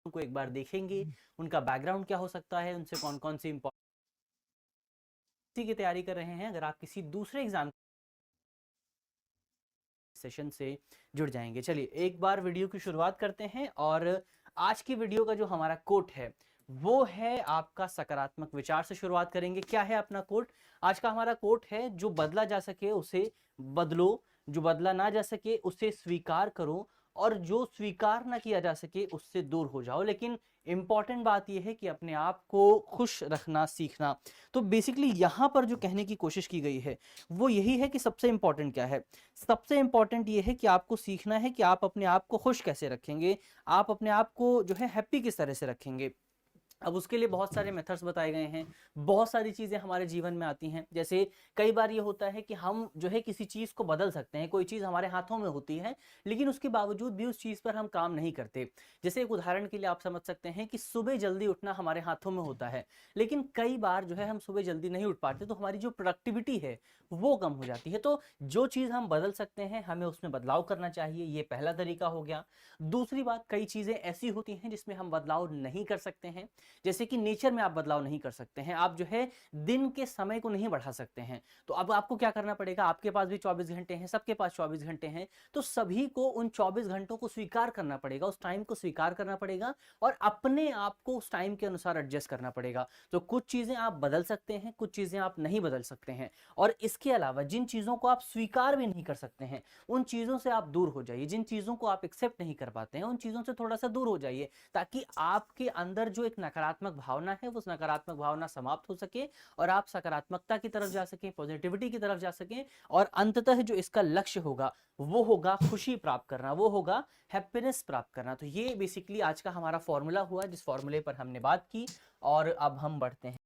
को एक बार देखेंगे, उनका बैकग्राउंड क्या हो सकता है, उनसे कौन कौन सी इम्पोर्टेंट की तैयारी कर रहे हैं। अगर आप किसी दूसरे एग्जाम सेशन से जुड़ जाएंगे। चलिए एक बार वीडियो की शुरुआत करते हैं और आज की वीडियो का जो हमारा कोट है वो है आपका सकारात्मक विचार से शुरुआत करेंगे। क्या है अपना कोट? आज का हमारा कोट है, जो बदला जा सके उसे बदलो, जो बदला ना जा सके उसे स्वीकार करो, और जो स्वीकार ना किया जा सके उससे दूर हो जाओ। लेकिन इंपॉर्टेंट बात यह है कि अपने आप को खुश रखना सीखना। तो बेसिकली यहां पर जो कहने की कोशिश की गई है वो यही है कि सबसे इंपॉर्टेंट क्या है। सबसे इंपॉर्टेंट ये है कि आपको सीखना है कि आप अपने आप को खुश कैसे रखेंगे, आप अपने आप को जो है हैप्पी किस तरह से रखेंगे। अब उसके लिए बहुत सारे मेथड्स बताए गए हैं, बहुत सारी चीजें हमारे जीवन में आती हैं। जैसे कई बार ये होता है कि हम जो है किसी चीज को बदल सकते हैं, कोई चीज हमारे हाथों में होती है लेकिन उसके बावजूद भी उस चीज पर हम काम नहीं करते। जैसे एक उदाहरण के लिए आप समझ सकते हैं कि सुबह जल्दी उठना हमारे हाथों में होता है, लेकिन कई बार जो है हम सुबह जल्दी नहीं उठ पाते, तो हमारी जो प्रोडक्टिविटी है वो कम हो जाती है। तो जो चीज हम बदल सकते हैं हमें उसमें बदलाव करना चाहिए, ये पहला तरीका हो गया। दूसरी बात, कई चीजें ऐसी होती हैं जिसमें हम बदलाव नहीं कर सकते हैं। जैसे कि नेचर में आप बदलाव नहीं कर सकते हैं, आप जो है दिन के समय को नहीं बढ़ा सकते हैं। तो अब आपको क्या करना पड़ेगा, आपके पास भी 24 घंटे हैं, सबके पास 24 घंटे हैं, तो सभी को उन 24 घंटों को स्वीकार करना पड़ेगा, उस टाइम को स्वीकार करना पड़ेगा और अपने आप को उस टाइम के अनुसार एडजस्ट करना पड़ेगा। तो कुछ चीजें आप बदल सकते हैं, कुछ चीजें आप नहीं बदल सकते हैं। और इसके अलावा जिन चीजों को आप स्वीकार भी नहीं कर सकते हैं उन चीजों से आप दूर हो जाइए। जिन चीजों को आप एक्सेप्ट नहीं कर पाते हैं उन चीजों से थोड़ा सा दूर हो जाइए, ताकि आपके अंदर जो एक नकारात्मक भावना है वो नकारात्मक भावना समाप्त हो सके और आप सकारात्मकता की तरफ जा सकें, पॉजिटिविटी की तरफ जा सकें। और अंततः जो इसका लक्ष्य होगा वो होगा खुशी प्राप्त करना, वो होगा हैप्पीनेस प्राप्त करना। तो ये बेसिकली आज का हमारा फॉर्मूला हुआ जिस फॉर्मूले पर हमने बात की। और अब हम बढ़ते हैं